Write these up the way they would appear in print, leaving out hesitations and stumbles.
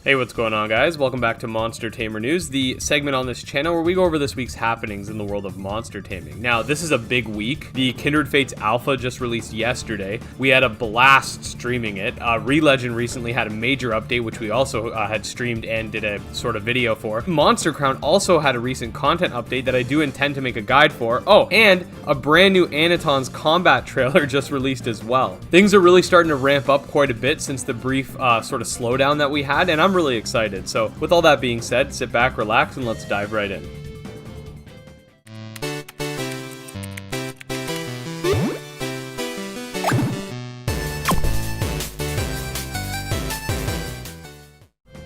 Hey, what's going on, guys? Welcome back to Monster Tamer News, the segment on this channel where we go over this week's happenings in the world of monster taming. Now, this is a big week. The Kindred Fates Alpha just released yesterday. We had a blast streaming it. Relegend recently had a major update, which we also had streamed and did a sort of video for. Monster Crown also had a recent content update that I do intend to make a guide for. Oh, and a brand new Anitons combat trailer just released as well. Things are really starting to ramp up quite a bit since the brief sort of slowdown that we had, and I'm really excited. So with all that being said, sit back, relax, and let's dive right in.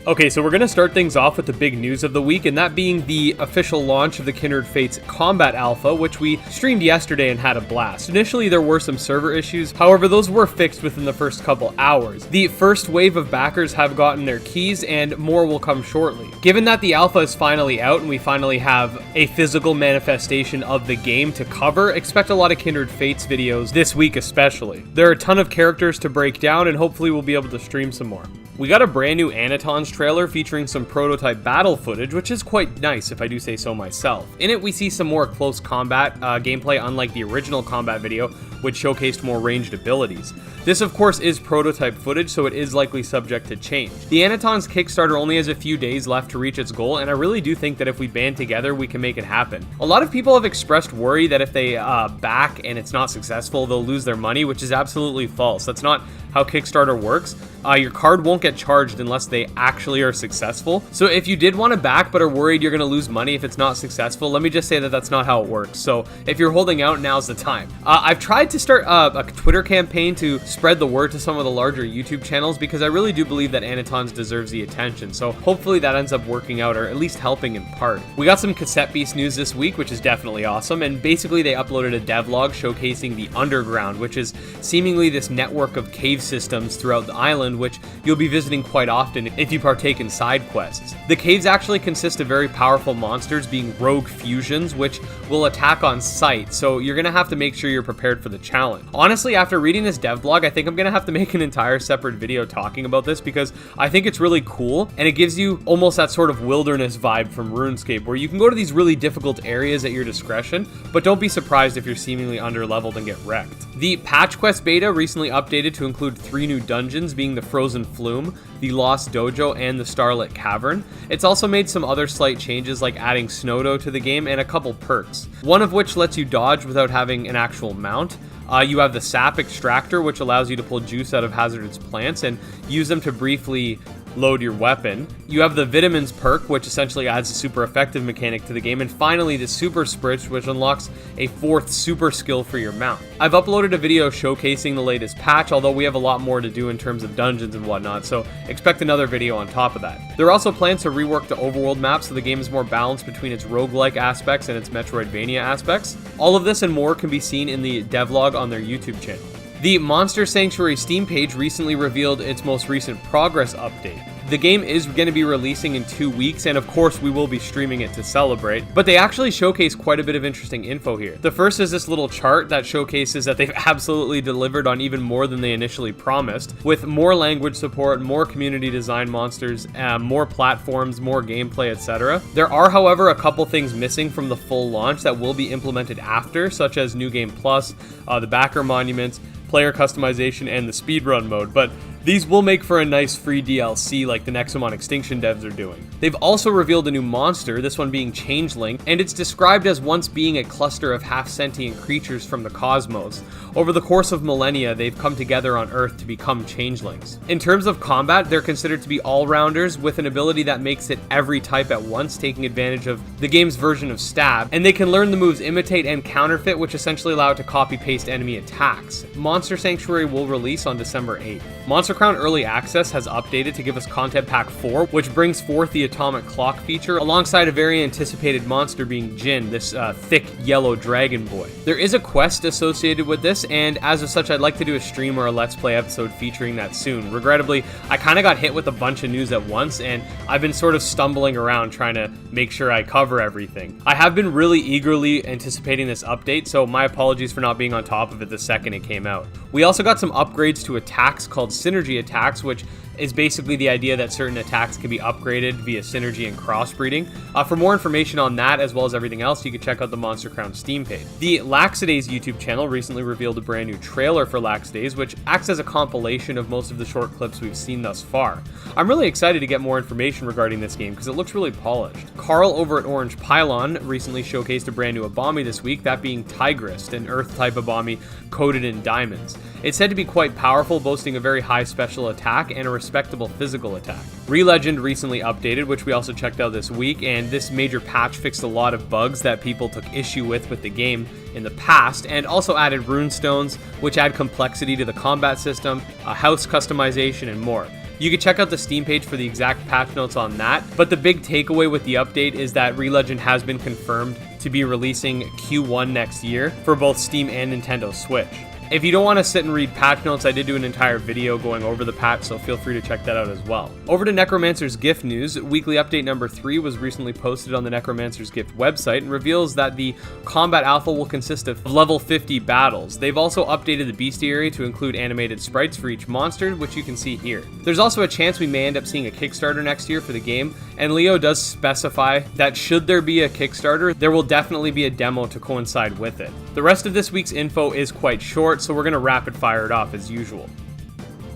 Okay, so we're going to start things off with the big news of the week, and that being the official launch of the Kindred Fates Combat Alpha, which we streamed yesterday and had a blast. Initially, there were some server issues, however, those were fixed within the first couple hours. The first wave of backers have gotten their keys, and more will come shortly. Given that the alpha is finally out and we finally have a physical manifestation of the game to cover, expect a lot of Kindred Fates videos this week especially. There are a ton of characters to break down, and hopefully we'll be able to stream some more. We got a brand new Anitons trailer featuring some prototype battle footage, which is quite nice if I do say so myself. In it, we see some more close combat gameplay, unlike the original combat video, which showcased more ranged abilities. This, of course, is prototype footage, so it is likely subject to change. The Anitons Kickstarter only has a few days left to reach its goal, and I really do think that if we band together, we can make it happen. A lot of people have expressed worry that if they back and it's not successful, they'll lose their money, which is absolutely false. That's not how Kickstarter works. Your card won't get charged unless they actually are successful. So if you did want to back but are worried you're going to lose money if it's not successful, let me just say that that's not how it works. So if you're holding out, now's the time. I've tried to start a Twitter campaign to spread the word to some of the larger YouTube channels because I really do believe that Anitons deserves the attention. So hopefully that ends up working out, or at least helping in part. We got some Cassette Beast news this week, which is definitely awesome. And basically they uploaded a devlog showcasing the Underground, which is seemingly this network of cave systems throughout the island, which you'll be visiting quite often if you partake in side quests. The caves actually consist of very powerful monsters, being rogue fusions, which will attack on sight, so you're gonna have to make sure you're prepared for the challenge. Honestly, after reading this devlog, I think I'm gonna have to make an entire separate video talking about this because I think it's really cool, and it gives you almost that sort of wilderness vibe from RuneScape, where you can go to these really difficult areas at your discretion, but don't be surprised if you're seemingly under-leveled and get wrecked. The Patchquest beta recently updated to include 3 new dungeons, being the Frozen Flume, the Lost Dojo, and the Starlit Cavern. It's also made some other slight changes like adding Snowdo to the game and a couple perks, one of which lets you dodge without having an actual mount. You have the Sap Extractor, which allows you to pull juice out of hazardous plants and use them to briefly load your weapon. You have the Vitamins perk, which essentially adds a super effective mechanic to the game, and finally the Super Spritz, which unlocks a 4th super skill for your mount. I've uploaded a video showcasing the latest patch, although we have a lot more to do in terms of dungeons and whatnot, so expect another video on top of that. There are also plans to rework the overworld map so the game is more balanced between its roguelike aspects and its Metroidvania aspects. All of this and more can be seen in the devlog on their YouTube channel. The Monster Sanctuary Steam page recently revealed its most recent progress update. The game is going to be releasing in 2 weeks, and of course we will be streaming it to celebrate, but they actually showcase quite a bit of interesting info here. The first is this little chart that showcases that they've absolutely delivered on even more than they initially promised, with more language support, more community design monsters, more platforms, more gameplay, etc. There are, however, a couple things missing from the full launch that will be implemented after, such as New Game Plus, the backer monuments, player customization, and the speedrun mode, but these will make for a nice free DLC like the Nexomon Extinction devs are doing. They've also revealed a new monster, this one being Changeling, and it's described as once being a cluster of half-sentient creatures from the cosmos. Over the course of millennia, they've come together on Earth to become changelings. In terms of combat, they're considered to be all-rounders with an ability that makes it every type at once, taking advantage of the game's version of Stab, and they can learn the moves Imitate and Counterfeit, which essentially allow it to copy-paste enemy attacks. Monster Sanctuary will release on December 8th. Monster Crown Early Access has updated to give us Content Pack 4, which brings forth the Atomic Clock feature, alongside a very anticipated monster being Jin, this thick yellow dragon boy. There is a quest associated with this, and as of such, I'd like to do a stream or a Let's Play episode featuring that soon. Regrettably, I kind of got hit with a bunch of news at once, and I've been sort of stumbling around trying to make sure I cover everything. I have been really eagerly anticipating this update, so my apologies for not being on top of it the second it came out. We also got some upgrades to attacks called Synergy attacks, which is basically the idea that certain attacks can be upgraded via synergy and crossbreeding. For more information on that, as well as everything else, you can check out the Monster Crown Steam page. The Laxidaze YouTube channel recently revealed a brand new trailer for Laxidaze, which acts as a compilation of most of the short clips we've seen thus far. I'm really excited to get more information regarding this game because it looks really polished. Carl over at Orange Pylon recently showcased a brand new Abami this week, that being Tigrist, an Earth-type Abami coated in diamonds. It's said to be quite powerful, boasting a very high special attack and a respectable physical attack. Relegend recently updated, which we also checked out this week, and this major patch fixed a lot of bugs that people took issue with the game in the past, and also added runestones, which add complexity to the combat system, a house customization, and more. You can check out the Steam page for the exact patch notes on that, but the big takeaway with the update is that Relegend has been confirmed to be releasing Q1 next year for both Steam and Nintendo Switch. If you don't want to sit and read patch notes, I did do an entire video going over the patch, so feel free to check that out as well. Over to Necromancer's Gift news, weekly update number 3 was recently posted on the Necromancer's Gift website and reveals that the Combat Alpha will consist of level 50 battles. They've also updated the bestiary to include animated sprites for each monster, which you can see here. There's also a chance we may end up seeing a Kickstarter next year for the game, and Leo does specify that should there be a Kickstarter, there will definitely be a demo to coincide with it. The rest of this week's info is quite short, so we're going to rapid fire it off as usual.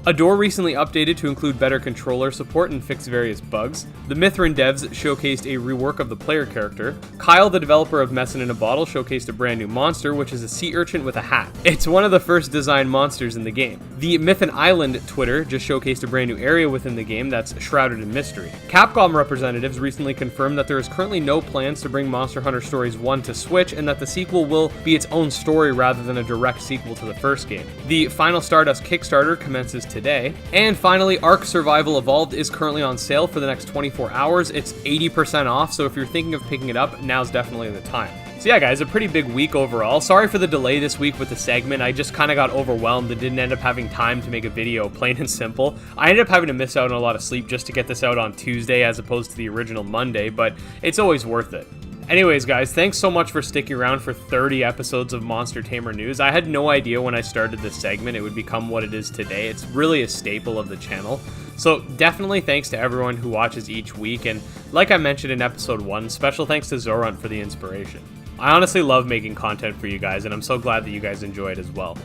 Adore recently updated to include better controller support and fix various bugs. The Mithrin devs showcased a rework of the player character. Kyle, the developer of Messin in a Bottle, showcased a brand new monster, which is a sea urchin with a hat. It's one of the first designed monsters in the game. The Mythin Island Twitter just showcased a brand new area within the game that's shrouded in mystery. Capcom representatives recently confirmed that there is currently no plans to bring Monster Hunter Stories 1 to Switch, and that the sequel will be its own story rather than a direct sequel to the first game. The Final Stardust Kickstarter commences today. And finally, Ark Survival Evolved is currently on sale for the next 24 hours. It's 80% off, so if you're thinking of picking it up, now's definitely the time. So yeah guys, a pretty big week overall. Sorry for the delay this week with the segment. I just kind of got overwhelmed and didn't end up having time to make a video, plain and simple. I ended up having to miss out on a lot of sleep just to get this out on Tuesday as opposed to the original Monday, but it's always worth it. Anyways, guys, thanks so much for sticking around for 30 episodes of Monster Tamer News. I had no idea when I started this segment it would become what it is today. It's really a staple of the channel. So definitely thanks to everyone who watches each week, and like I mentioned in episode 1, special thanks to Zorunt for the inspiration. I honestly love making content for you guys, and I'm so glad that you guys enjoy it as well.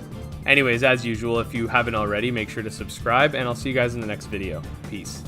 Anyways, as usual, if you haven't already, make sure to subscribe, and I'll see you guys in the next video. Peace.